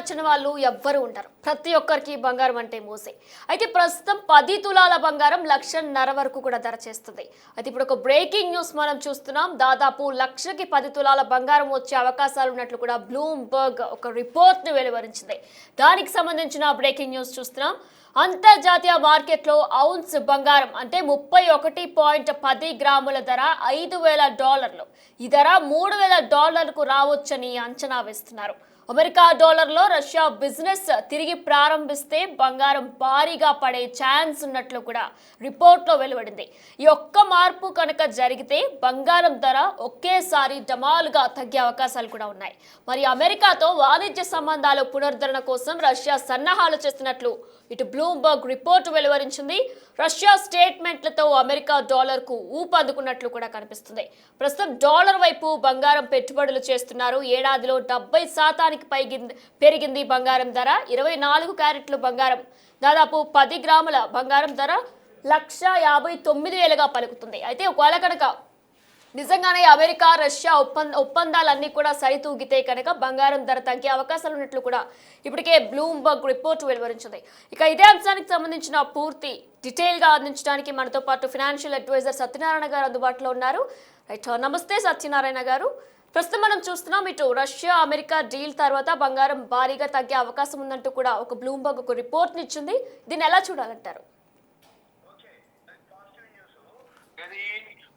నచ్చని వాళ్ళు ఎవ్వరు ఉంటారు. ప్రతి ఒక్కరికి బంగారం అంటే మోసే. అయితే ప్రస్తుతం 10 తులాల బంగారం 1,50,000 వరకు కూడా ధర చేస్తుంది. అయితే ఇప్పుడు ఒక బ్రేకింగ్ న్యూస్ మనం చూస్తున్నాం. దాదాపు లక్షకి 10 తులాల బంగారం వచ్చే అవకాశాలు ఉన్నట్లు కూడా బ్లూంబర్గ్ ఒక రిపోర్ట్ని వెలువరించింది. దానికి సంబంధించిన బ్రేకింగ్ న్యూస్ చూస్తున్నాం. అంతర్జాతీయ మార్కెట్లో ఔన్స్ బంగారం అంటే 31.10 గ్రాముల ధర $5,000. ఈ ధర $3,000కు రావచ్చని అంచనా వేస్తున్నారు. అమెరికా డాలర్లో రష్యా బిజినెస్ తిరిగి ప్రారంభిస్తే బంగారం భారీగా పడే ఛాన్స్ ఉన్నట్లు కూడా రిపోర్ట్లో వెలువడింది. ఈ ఒక్క మార్పు కనుక జరిగితే బంగారం ధర ఒకేసారి డమాలుగా తగ్గే అవకాశాలు కూడా ఉన్నాయి. మరి అమెరికాతో వాణిజ్య సంబంధాల పునరుద్ధరణ కోసం రష్యా సన్నాహాలు చేస్తున్నట్లు ఇటు బ్లూంబర్గ్ రిపోర్టు వెలువరించింది. రష్యా స్టేట్మెంట్లతో అమెరికా డాలర్కు ఊపందుకున్నట్లు కూడా కనిపిస్తుంది. ప్రస్తుతం డాలర్ వైపు బంగారం పెట్టుబడులు చేస్తున్నారు. ఏడాదిలో 70% పెరిగింది బంగారం ధర. 24 క్యారెట్లు బంగారం దాదాపు 10 గ్రాముల బంగారం ధర 1,59,000గా పలుకుతుంది. అయితే ఒకవేళ కనుక నిజంగానే అమెరికా రష్యా ఒప్పందాలన్నీ కూడా సరితూగితే కనుక బంగారం ధర తగ్గే అవకాశాలు ఉన్నట్లు కూడా ఇప్పటికే బ్లూంబర్గ్ రిపోర్ట్ వెలువరించింది. ఇక ఇదే అంశానికి సంబంధించిన పూర్తి డీటెయిల్గా అందించడానికి మనతో పాటు ఫైనాన్షియల్ అడ్వైజర్ సత్యనారాయణ గారు అందుబాటులో ఉన్నారు. రైట్, నమస్తే సత్యనారాయణ గారు. ప్రస్తుతం మనం చూస్తున్నాం ఇటు రష్యా అమెరికా డీల్ తర్వాత బంగారం భారీగా తగ్గే అవకాశం ఉందంటూ కూడా ఒక బ్లూంబర్గ్ ఒక రిపోర్ట్ని ఇచ్చింది. దీన్ని ఎలా చూడాలంటారు?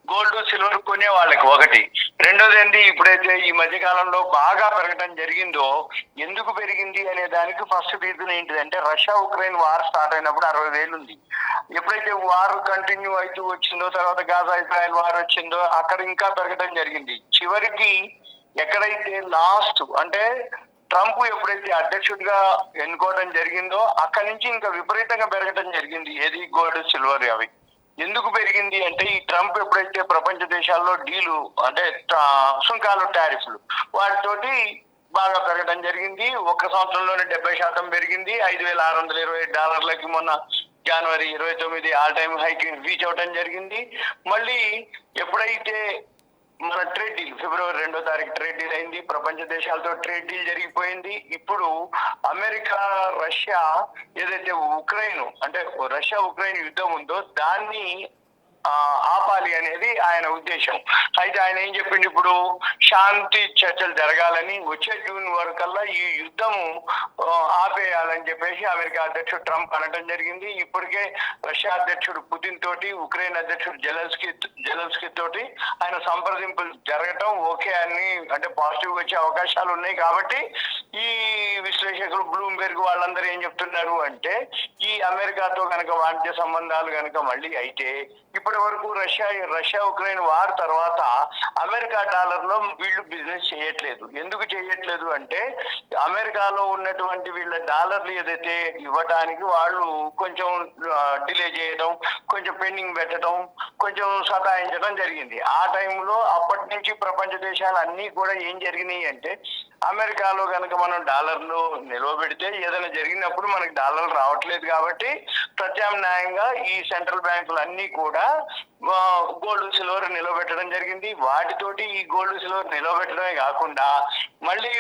గోల్డ్ సిల్వర్ కొనే వాళ్ళకి ఒకటి. రెండోది ఏంటి, ఇప్పుడైతే ఈ మధ్య కాలంలో బాగా పెరగడం జరిగిందో ఎందుకు పెరిగింది అనే దానికి ఫస్ట్ రీజన్ ఏంటిదంటే రష్యా ఉక్రెయిన్ వార్ స్టార్ట్ అయినప్పుడు 60,000 ఉంది. ఎప్పుడైతే వార్ కంటిన్యూ అవుతూ వచ్చిందో, తర్వాత గాజా ఇజ్రాయెల్ వార్ వచ్చిందో అక్కడ ఇంకా పెరగడం జరిగింది. చివరికి ఎక్కడైతే లాస్ట్ అంటే ట్రంప్ ఎప్పుడైతే అధ్యక్షుడిగా ఎన్నుకోవడం జరిగిందో అక్కడి నుంచి ఇంకా విపరీతంగా పెరగడం జరిగింది. ఏది గోల్డ్ సిల్వర్ అవి ఎందుకు పెరిగింది అంటే ఈ ట్రంప్ ఎప్పుడైతే ప్రపంచ దేశాల్లో డీలు అంటే సుంకాలు టారిఫ్లు వాటితోటి బాగా పెరగడం జరిగింది. ఒక్క సంవత్సరంలోనే 70% పెరిగింది. $5,620 మొన్న జనవరి 29 ఆల్ టైమ్ హైక్ రీచ్ అవడం జరిగింది. మళ్ళీ ఎప్పుడైతే మన ట్రేడ్ డీల్ ఫిబ్రవరి 2వ తారీఖు ట్రేడ్ డీల్ అయింది, ప్రపంచ దేశాలతో ట్రేడ్ డీల్ జరిగిపోయింది. ఇప్పుడు అమెరికా రష్యా ఏదైతే రష్యా ఉక్రెయిన్ యుద్ధం ఉందో దాన్ని ఆపాలి అనేది ఆయన ఉద్దేశం. అయితే ఆయన ఏం చెప్పిండు, ఇప్పుడు శాంతి చర్చలు జరగాలని, వచ్చే జూన్ వరకల్లా ఈ యుద్ధము ఆపేయాలని చెప్పేసి అమెరికా అధ్యక్షుడు ట్రంప్ అనడం జరిగింది. ఇప్పటికే రష్యా అధ్యక్షుడు పుతిన్ తోటి ఉక్రెయిన్ అధ్యక్షుడు జెలెన్స్కీ తోటి ఆయన సంప్రదింపులు జరగటం ఓకే అని అంటే పాజిటివ్ వచ్చే అవకాశాలు ఉన్నాయి. కాబట్టి ఈ విశ్లేషకులు బ్లూంబెర్గ్ వాళ్ళందరూ ఏం చెప్తున్నారు అంటే ఈ అమెరికాతో కనుక వాణిజ్య సంబంధాలు కనుక మళ్ళీ అయితే ఇప్పటి వరకు రష్యా ఉక్రెయిన్ వార్ తర్వాత అమెరికా డాలర్ లో వీళ్ళు బిజినెస్ చేయట్లేదు. ఎందుకు చేయట్లేదు అంటే అమెరికాలో ఉన్నటువంటి వీళ్ళ డాలర్లు ఏదైతే ఇవ్వడానికి వాళ్ళు కొంచెం డిలే చేయడం, కొంచెం పెండింగ్ పెట్టడం, కొంచెం సతాయించడం జరిగింది. ఆ టైంలో అప్పటి నుంచి ప్రపంచ దేశాలు అన్నీ కూడా ఏం జరిగినాయి అంటే అమెరికాలో కనుక మనం డాలర్లు నిల్వ పెడితే ఏదైనా జరిగినప్పుడు మనకి డాలర్లు రావట్లేదు కాబట్టి ప్రత్యామ్నాయంగా ఈ సెంట్రల్ బ్యాంకులు అన్నీ కూడా గోల్డ్ సిల్వర్ నిలవబెట్టడం జరిగింది. వాటితోటి ఈ గోల్డ్ సిల్వర్ నిలవబెట్టడమే కాకుండా మళ్ళీ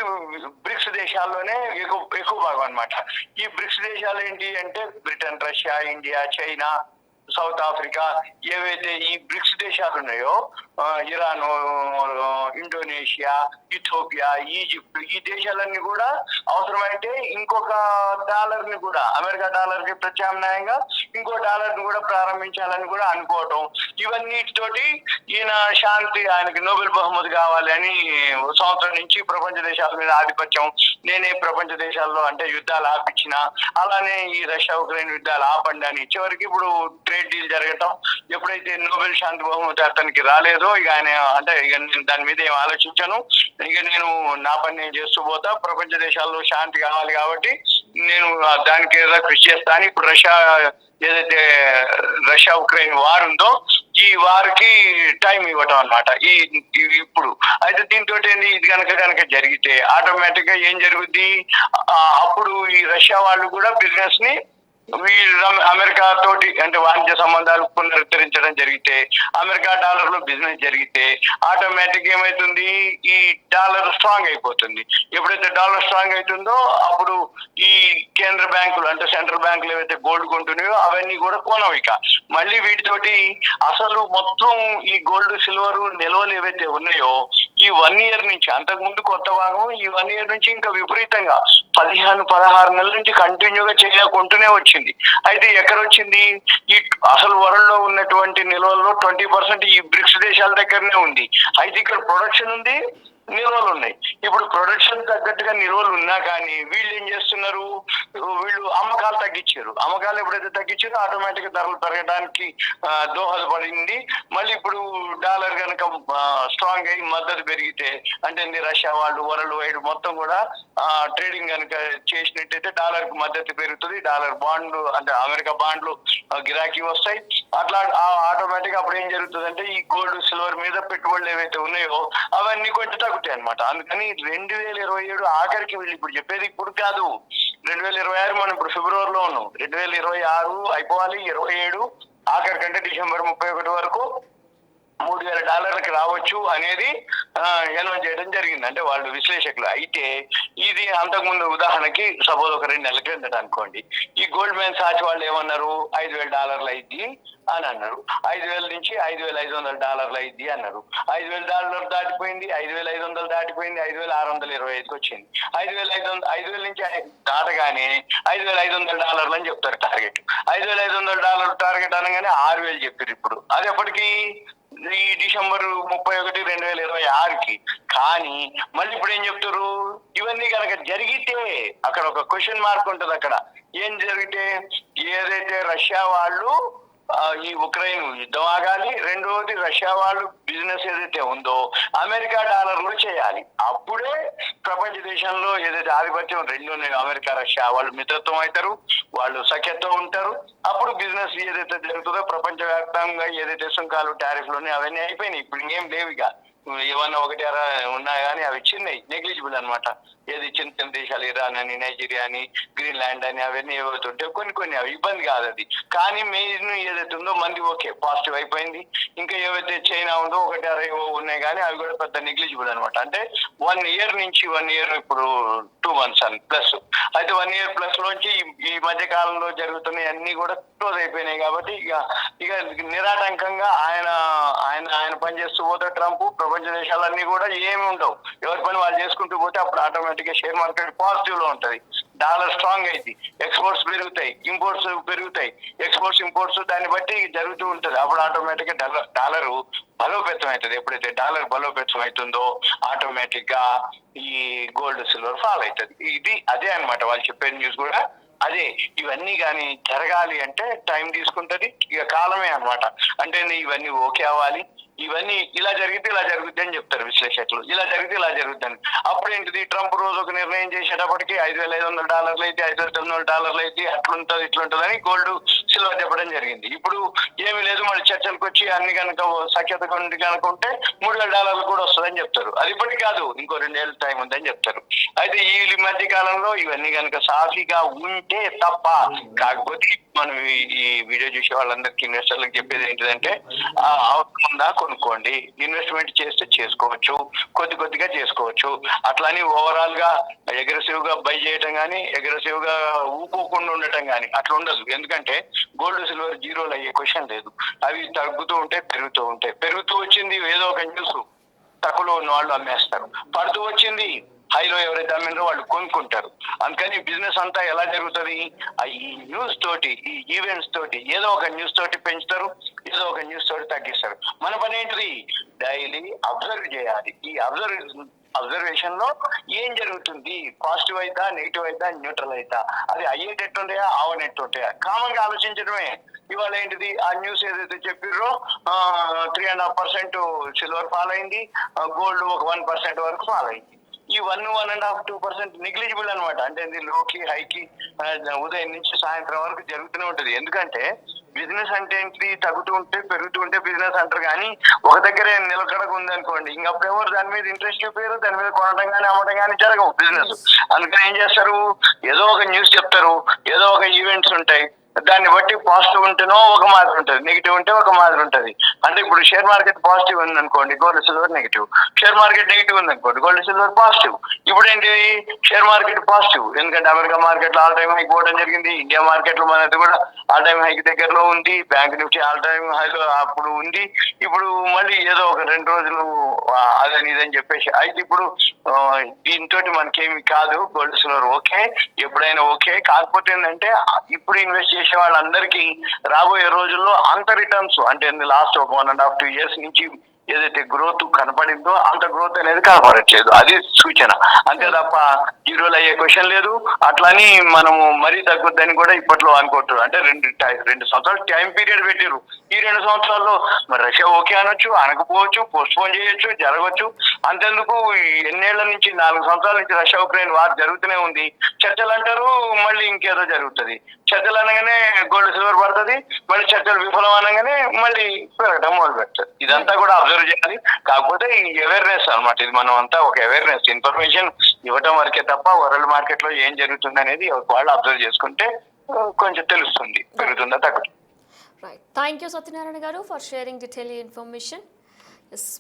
బ్రిక్స్ దేశాల్లోనే ఎక్కువ భాగం అనమాట. ఈ బ్రిక్స్ దేశాలు ఏంటి అంటే Britain, Russia, India, China, south Africa ఏవైతే ఈ బ్రిక్స్ దేశాలు ఉన్నాయో ఇరాన్, ఇండోనేషియా, ఇథోపియా, ఈజిప్ట్ ఈ దేశాలన్నీ కూడా అవసరమైతే ఇంకొక డాలర్ ని కూడా అమెరికా డాలర్ కి ప్రత్యామ్నాయంగా ఇంకో డాలర్ ని కూడా ప్రారంభించాలని కూడా అనుకోవటం, ఇవన్నిటితోటి ఈయన శాంతి ఆయనకి నోబెల్ బహుమతి కావాలి అని సంవత్సరం నుంచి ప్రపంచ దేశాల మీద ఆధిపత్యం, నేనే ప్రపంచ దేశాల్లో అంటే యుద్ధాలు ఆపించిన, అలానే ఈ రష్యా ఉక్రెయిన్ యుద్ధాలు ఆపండి అని చివరికి ఇప్పుడు ట్రేడ్ డీల్ జరగటం. ఎప్పుడైతే నోబెల్ శాంతి బహుమతి అతనికి రాలేదో ఇక ఆయన అంటే ఇక నేను దాని మీద ఏం ఆలోచించాను, ఇక నేను నా పని నేను చేస్తూ పోతా, ప్రపంచ దేశాల్లో శాంతి కావాలి కాబట్టి నేను దానికి ఏదో కృషి చేస్తాను. ఇప్పుడు ఏదైతే రష్యా ఉక్రెయిన్ వార్ ఉందో ఈ వార్కి టైం ఇవ్వటం అనమాట. ఇప్పుడు అయితే దీంతో ఇది కనుక జరిగితే ఆటోమేటిక్ గా ఏం జరుగుద్ది, అప్పుడు ఈ రష్యా వాళ్ళు కూడా బిజినెస్ ని అమెరికా తోటి అంటే వాణిజ్య సంబంధాలు పునరుద్ధరించడం జరిగితే, అమెరికా డాలర్ లో బిజినెస్ జరిగితే ఆటోమేటిక్ ఏమైతుంది, ఈ డాలర్ స్ట్రాంగ్ అయిపోతుంది. ఎప్పుడైతే డాలర్ స్ట్రాంగ్ అవుతుందో అప్పుడు ఈ కేంద్ర బ్యాంకులు అంటే సెంట్రల్ బ్యాంకులు ఏవైతే గోల్డ్ కొంటున్నాయో అవన్నీ కూడా కొనవు. ఇక మళ్ళీ వీటితోటి అసలు మొత్తం ఈ గోల్డ్ సిల్వర్ నిల్వలు ఏవైతే ఉన్నాయో ఈ 1 year నుంచి, అంతకు ముందు కొత్త భాగం, ఈ 1 year నుంచి ఇంకా విపరీతంగా 15-16 నెలల నుంచి కంటిన్యూగా చేయకుంటూనే వచ్చింది. అయితే ఎక్కడ వచ్చింది, ఈ అసలు వరల్డ్ లో ఉన్నటువంటి నిల్వల్లో 20% ఈ బ్రిక్స్ దేశాల దగ్గరనే ఉంది. అయితే ఇక్కడ ప్రొడక్షన్ ఉంది, నిల్వలు ఉన్నాయి. ఇప్పుడు ప్రొడక్షన్ తగ్గట్టుగా నిల్వలు ఉన్నా కానీ వీళ్ళు ఏం చేస్తున్నారు, వీళ్ళు అమ్మకాలు తగ్గించారు. అమ్మకాలు ఎప్పుడైతే తగ్గించారో ఆటోమేటిక్ ధరలు పెరగడానికి దోహదపడింది. మళ్ళీ ఇప్పుడు డాలర్ కనుక స్ట్రాంగ్ అయ్యి మద్దతు పెరిగితే అంటే రష్యా వాళ్ళు వరల్డ్ వైడ్ మొత్తం కూడా ట్రేడింగ్ కనుక చేసినట్టయితే డాలర్ కు మద్దతు పెరుగుతుంది. డాలర్ బాండ్లు అంటే అమెరికా బాండ్లు గిరాకీ వస్తాయి. అట్లా ఆటోమేటిక్ అప్పుడు ఏం జరుగుతుంది అంటే ఈ గోల్డ్ సిల్వర్ మీద పెట్టుబడులు ఏవైతే ఉన్నాయో అవన్నీ కొంచెం తగ్గుతాయి అనమాట. అందుకని 2027 ఆఖరికి వీళ్ళు ఇప్పుడు చెప్పేది ఇప్పుడు కాదు, 2026 మనం ఇప్పుడు ఫిబ్రవరిలో ఉన్నాం, 2026 అయిపోవాలి, 27 ఆఖరి కంటే డిసెంబర్ 31 వరకు $3,000 రావచ్చు అనేది అనౌన్స్ చేయడం జరిగింది. అంటే వాళ్ళు విశ్లేషకులు. అయితే ఇది అంతకుముందు ఉదాహరణకి సపోజ్ ఒక 2 నెలల క్రిందట అనుకోండి, ఈ గోల్డ్ మ్యాన్ సాచి వాళ్ళు ఏమన్నారు, $5,000 అయింది అని అన్నారు. 5,000 నుంచి $5,500 అయింది అన్నారు. $5,000 దాటిపోయింది, 5,500 దాటిపోయింది, 5,625కి వచ్చింది. 5,500 నుంచి దాటగానే $5,500 అని చెప్తారు టార్గెట్. $5,500 టార్గెట్ అనగానే 6,000 చెప్పారు. ఇప్పుడు అది ఎప్పటికీ ఈ డిసెంబర్ 31, 2026కి. కానీ మళ్ళీ ఇప్పుడు ఏం చెప్తారు, ఇవన్నీ కనుక జరిగితే అక్కడ ఒక క్వశ్చన్ మార్క్ ఉంటుంది. అక్కడ ఏం జరిగితే ఏదైతే రష్యా వాళ్ళు ఈ ఉక్రెయిన్ యుద్ధం ఆగాలి, రెండవది రష్యా వాళ్ళు బిజినెస్ ఏదైతే ఉందో అమెరికా డాలర్లు చేయాలి. అప్పుడే ప్రపంచ దేశంలో ఏదైతే ఆధిపత్యం రెండు ఉన్నాయి, అమెరికా రష్యా, వాళ్ళు మిత్రత్వం అవుతారు, వాళ్ళు సఖ్యతో ఉంటారు. అప్పుడు బిజినెస్ ఏదైతే జరుగుతుందో ప్రపంచవ్యాప్తంగా ఏదైతే సుంకాలు టారిఫ్లు ఉన్నాయి అవన్నీ అయిపోయినాయి. ఇప్పుడు ఇంకేం లేవు. ఇక ఏమన్నా ఒకటి అరా ఉన్నాయి కానీ అవి చిన్నవి, నెగ్లిజిబుల్ అనమాట. ఏది చిన్న చిన్న దేశాలు, ఇరాన్ అని, నైజీరియా అని, గ్రీన్లాండ్ అని అవన్నీ ఏవైతుంటే కొన్ని అవి ఇబ్బంది కాదు అది. కానీ మెయిన్ ఏదైతే ఉందో మంది ఓకే పాజిటివ్ అయిపోయింది. ఇంకా ఏవైతే చైనా ఉందో ఒకటి అర ఏవో ఉన్నాయి కానీ అవి కూడా పెద్ద నెగ్లిజిబుల్ అనమాట. అంటే 1 year నుంచి 1 year ఇప్పుడు 2 months అని ప్లస్. అయితే 1 year ప్లస్ లోంచి ఈ మధ్య కాలంలో జరుగుతున్నాయి అన్ని కూడా క్లోజ్ అయిపోయినాయి. కాబట్టి ఇక నిరాటంకంగా ఆయన ఆయన ఆయన పనిచేస్తూ పోతే ట్రంప్ ప్రపంచ దేశాలన్నీ కూడా ఏమి ఉండవు, ఎవరి పని వాళ్ళు చేసుకుంటూ పోతే అప్పుడు ఆటోమేటిక్ గా షేర్ మార్కెట్ పాజిటివ్ లో ఉంటది, డాలర్ స్ట్రాంగ్ అయింది, ఎక్స్పోర్ట్స్ పెరుగుతాయి, ఇంపోర్ట్స్ పెరుగుతాయి, ఎక్స్పోర్ట్స్ ఇంపోర్ట్స్ దాన్ని బట్టి జరుగుతూ ఉంటది. అప్పుడు ఆటోమేటిక్ గా డాలర్ బలోపేతం అవుతుంది. ఎప్పుడైతే డాలర్ బలోపేతం అవుతుందో ఆటోమేటిక్ గా ఈ గోల్డ్ సిల్వర్ ఫాల్ అవుతుంది. అదే అనమాట వాళ్ళు చెప్పే న్యూస్ కూడా అదే. ఇవన్నీ కానీ జరగాలి అంటే టైం తీసుకుంటది, ఇక కాలమే అనమాట. అంటే ఇవన్నీ ఓకే అవ్వాలి, ఇవన్నీ ఇలా జరిగితే ఇలా జరుగుద్ది అని చెప్తారు విశ్లేషకులు, ఇలా జరిగితే ఇలా జరుగుద్దని. అప్పుడు ఏంటిది, ట్రంప్ రోజు ఒక నిర్ణయం చేసేటప్పటికి $5,500 అయితే, $5,900 అయితే, అట్లుంటది ఇట్లుంటది అని గోల్డ్ సిల్వర్ చెప్పడం జరిగింది. ఇప్పుడు ఏమి లేదు, మళ్ళీ చర్చలకు వచ్చి అన్ని కనుక సఖ్యత కనుక ఉంటే $3,000 కూడా వస్తుందని చెప్తారు. అది ఇప్పటికి కాదు, ఇంకో 2 ఏళ్ళ టైం ఉందని చెప్తారు. అయితే ఈ మధ్య కాలంలో ఇవన్నీ కనుక సాఫీగా ఉంటే తప్ప, కాకపోతే మనం ఈ వీడియో చూసే వాళ్ళందరికీ ఇన్వెస్టర్లకు చెప్పేది ఏంటిదంటే అవసరం ఉందా కొనుక్కోండి, ఇన్వెస్ట్మెంట్ చేస్తే చేసుకోవచ్చు, కొద్దిగా చేసుకోవచ్చు. అట్లాని ఓవరాల్ గా అగ్రెసివ్ గా బై చేయటం కానీ, అగ్రెసివ్ గా ఊపుకుండా ఉండటం కానీ అట్లా ఉండదు. ఎందుకంటే గోల్డ్ సిల్వర్ జీరోలు అయ్యే క్వశ్చన్ లేదు. అవి తగ్గుతూ ఉంటాయి, పెరుగుతూ వచ్చింది ఏదో ఒక న్యూస్, తక్కువలో ఉన్న వాళ్ళు అమ్మేస్తారు, పడుతూ వచ్చింది హైలో ఎవరైతే అమ్మినో వాళ్ళు కొనుక్కుంటారు. అందుకని బిజినెస్ అంతా ఎలా జరుగుతుంది, ఈ న్యూస్ తోటి, ఈ ఈవెంట్స్ తోటి, ఏదో ఒక న్యూస్ తోటి పెంచుతారు, ఏదో ఒక న్యూస్ తోటి తగ్గిస్తారు. మన పని ఏంటిది, డైలీ అబ్జర్వ్ చేయాలి. ఈ అబ్జర్వేషన్ లో ఏం జరుగుతుంది, పాజిటివ్ అయితా, నెగిటివ్ అయితా, న్యూట్రల్ అయితా, అది అయ్యేటట్టు ఉంటాయా, అవనట్టు ఉంటాయా, కామన్ గా ఆలోచించడమే. ఇవాళ ఏంటిది, ఆ న్యూస్ ఏదైతే చెప్పిర్రో 3.5% సిల్వర్ ఫాల్ అయింది, గోల్డ్ ఒక 1% వరకు ఫాల్ అయింది. ఈ 1.5%, 2% నెగ్లిజిబుల్ అనమాట. అంటే లోకి హైకి ఉదయం నుంచి సాయంత్రం వరకు జరుగుతూనే ఉంటది. ఎందుకంటే బిజినెస్ అంటే ఏంటి, తగ్గుతూ ఉంటే పెరుగుతూ ఉంటే బిజినెస్ అంటారు. కానీ ఒక దగ్గరే నిలకడగా ఉందనుకోండి, ఇంకప్పుడు ఎవరు దాని మీద ఇంట్రెస్ట్ చూపారు, దాని మీద కొనడం కానీ అమ్మడం కానీ జరగవు బిజినెస్. అందుకని ఏం చేస్తారు, ఏదో ఒక న్యూస్ చెప్తారు, ఏదో ఒక ఈవెంట్స్ ఉంటాయి, దాన్ని బట్టి పాజిటివ్ ఉంటేనో ఒక మాదిరి ఉంటుంది, నెగిటివ్ ఉంటే ఒక మాదిరి ఉంటుంది. అంటే ఇప్పుడు షేర్ మార్కెట్ పాజిటివ్ ఉంది అనుకోండి, gold silver negative. Share market negative ఉంది అనుకోండి, గోల్డ్ సిల్వర్ పాజిటివ్. ఇప్పుడు ఏంటి, షేర్ మార్కెట్ పాజిటివ్, ఎందుకంటే అమెరికా మార్కెట్ లో ఆల్ టైమ్ హైక్ పోవడం జరిగింది, ఇండియా మార్కెట్ లో మనది కూడా ఆల్ టైమ్ హైక్ దగ్గరలో ఉంది, బ్యాంక్ నిఫ్టీ ఆల్ టైమ్ హైలో అప్పుడు ఉంది. ఇప్పుడు మళ్ళీ ఏదో ఒక 2 రోజులు అదని ఇదని చెప్పేసి అయితే ఇప్పుడు దీంతో మనకేమి కాదు, గోల్డ్ సిల్వర్ ఓకే, ఎప్పుడైనా ఓకే. కాకపోతే ఏంటంటే ఇప్పుడు ఇన్వెస్ట్ చేసే వాళ్ళందరికీ రాబోయే రోజుల్లో అంత రిటర్న్స్ అంటే లాస్ట్ ఒక 1.5 2 years నుంచి ఏదైతే గ్రోత్ కనపడిందో అంత గ్రోత్ అనేది కనపడట్లేదు. అది సూచన అంతే తప్ప జీరోలు అయ్యే క్వశ్చన్ లేదు. అట్లని మనము మరీ తగ్గుద్దని కూడా ఇప్పట్లో అనుకోవట్లేదు. అంటే 2 సంవత్సరాలు టైం పీరియడ్ పెట్టారు. ఈ 2 సంవత్సరాల్లో మరి రష్యా ఓకే అనొచ్చు, అనకపోవచ్చు, పోస్ట్ పోన్ చేయొచ్చు, జరగవచ్చు. అంతెందుకు ఎన్నేళ్ల నుంచి 4 సంవత్సరాల నుంచి రష్యా ఉక్రెయిన్ వార్ జరుగుతూనే ఉంది. చర్చలు అంటారు, మళ్ళీ ఇంకేదో జరుగుతుంది. చర్చలు అనగానే గోల్డ్ సిల్వర్ పడుతుంది, మళ్ళీ చర్చలు విఫలం అనగానే మళ్ళీ పెరగడం మొదలు పెడతారు. ఇదంతా కూడా అబ్జర్వ్ చేయాలి. కాకపోతే ఈ అవేర్నెస్ అనమాట, ఇది మనం అంతా ఒక అవేర్నెస్ ఇన్ఫర్మేషన్ ఇవ్వటం వరకే తప్ప వరల్డ్ మార్కెట్ లో ఏం జరుగుతుంది అనేది వాళ్ళు అబ్జర్వ్ చేసుకుంటే కొంచెం తెలుస్తుంది, పెరుగుతుందా తగ్గుతుంది. రైట్, థ్యాంక్ యూ సత్యనారాయణ గారు ఫర్ షేరింగ్ డీటెయిల్ ఇన్ఫర్మేషన్.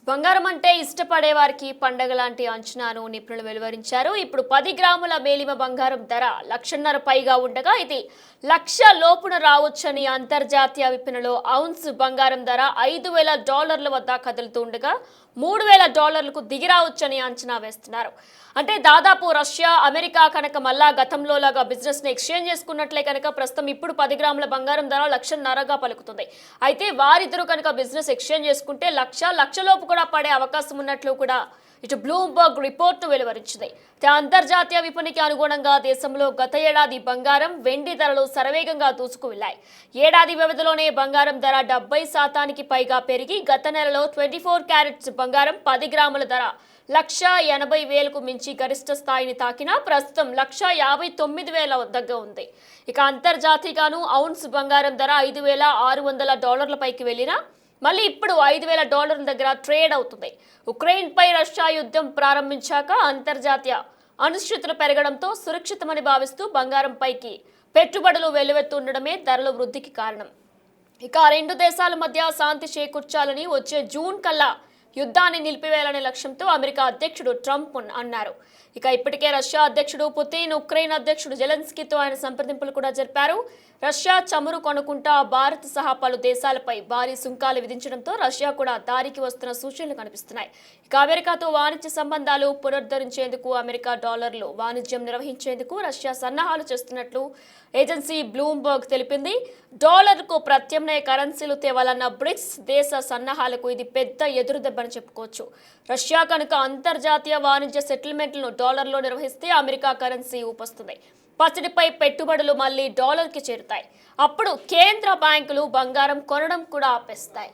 బంగారం అంటే ఇష్టపడే వారికి పండగ లాంటి అంచనాను నిపుణులు వెలువరించారు. ఇప్పుడు 10 గ్రాముల మేలిమ బంగారం ధర 1,50,000 పైగా ఉండగా ఇది 1,00,000 లోపున రావచ్చని అంతర్జాతీయ విపణిలో ఔన్స్ బంగారం ధర $5,000 వద్ద కదులుతూ ఉండగా $3,000కు దిగిరావచ్చని అంచనా వేస్తున్నారు. అంటే దాదాపు రష్యా, అమెరికా కనుక మళ్ళా గతంలో లాగా బిజినెస్ ని ఎక్స్చేంజ్ చేసుకున్నట్లే కనుక ప్రస్తుతం ఇప్పుడు 10 గ్రాముల బంగారం ధర 1,50,000గా పలుకుతుంది. అయితే వారిద్దరూ కనుక బిజినెస్ ఎక్స్చేంజ్ చేసుకుంటే 1,00,000 లోపు కూడా పడే అవకాశం ఉన్నట్లు కూడా ఇటు బ్లూంబర్గ్ రిపోర్ట్ను వెలువరించింది. అంతర్జాతీయ విపణికి అనుగుణంగా దేశంలో గత ఏడాది బంగారం, వెండి ధరలు శరవేగంగా దూసుకు వెళ్లాయి. ఏడాది వ్యవధిలోనే బంగారం ధర 70% పైగా పెరిగి గత నెలలో 24 క్యారెట్స్ బంగారం 10 గ్రాముల ధర 1,80,000కు మించి గరిష్ట స్థాయిని తాకినా ప్రస్తుతం 1,59,000 దగ్గర ఉంది. ఇక అంతర్జాతీయగాను ఔన్స్ బంగారం ధర $5,600 పైకి వెళ్లినా మళ్ళీ ఇప్పుడు $5,000 దగ్గర ట్రేడ్ అవుతుంది. ఉక్రెయిన్పై రష్యా యుద్ధం ప్రారంభించాక అంతర్జాతీయ అనిశ్చితులు పెరగడంతో సురక్షితమని భావిస్తూ బంగారంపైకి పెట్టుబడులు వెల్లువెత్తుండడమే ధరల వృద్ధికి కారణం. ఇక 2 దేశాల మధ్య శాంతి చేకూర్చాలని వచ్చే జూన్ కల్లా యుద్ధాన్ని నిలిపివేయాలనే లక్ష్యంతో అమెరికా అధ్యక్షుడు ట్రంప్ అన్నారు. ఇక ఇప్పటికే రష్యా అధ్యక్షుడు పుతిన్, ఉక్రెయిన్ అధ్యక్షుడు జెలెన్స్కీతో ఆయన సంప్రదింపులు కూడా జరిపారు. రష్యా చమురు కొనుక్కుంటా భారత్ సహా పలు దేశాలపై భారీ సుంకాలు విధించడంతో రష్యా కూడా దారికి వస్తున్న సూచనలు కనిపిస్తున్నాయి. ఇక అమెరికాతో వాణిజ్య సంబంధాలు పునరుద్ధరించేందుకు అమెరికా డాలర్లు వాణిజ్యం నిర్వహించేందుకు రష్యా సన్నాహాలు చేస్తున్నట్లు ఏజెన్సీ బ్లూంబర్గ్ తెలిపింది. డాలర్కు ప్రత్యామ్నాయ కరెన్సీలు తేవాలన్న బ్రిక్స్ దేశ సన్నాహాలకు ఇది పెద్ద ఎదురుదెబ్బని చెప్పుకోవచ్చు. రష్యా కనుక అంతర్జాతీయ వాణిజ్య సెటిల్మెంట్లను డాలర్లో నిర్వహిస్తే అమెరికా కరెన్సీ ఊపొస్తుంది. పసిడిపై పెట్టుబడులు మళ్లీ డాలర్కి చేరుతాయి. అప్పుడు కేంద్ర బ్యాంకులు బంగారం కొనడం కూడా ఆపేస్తాయి.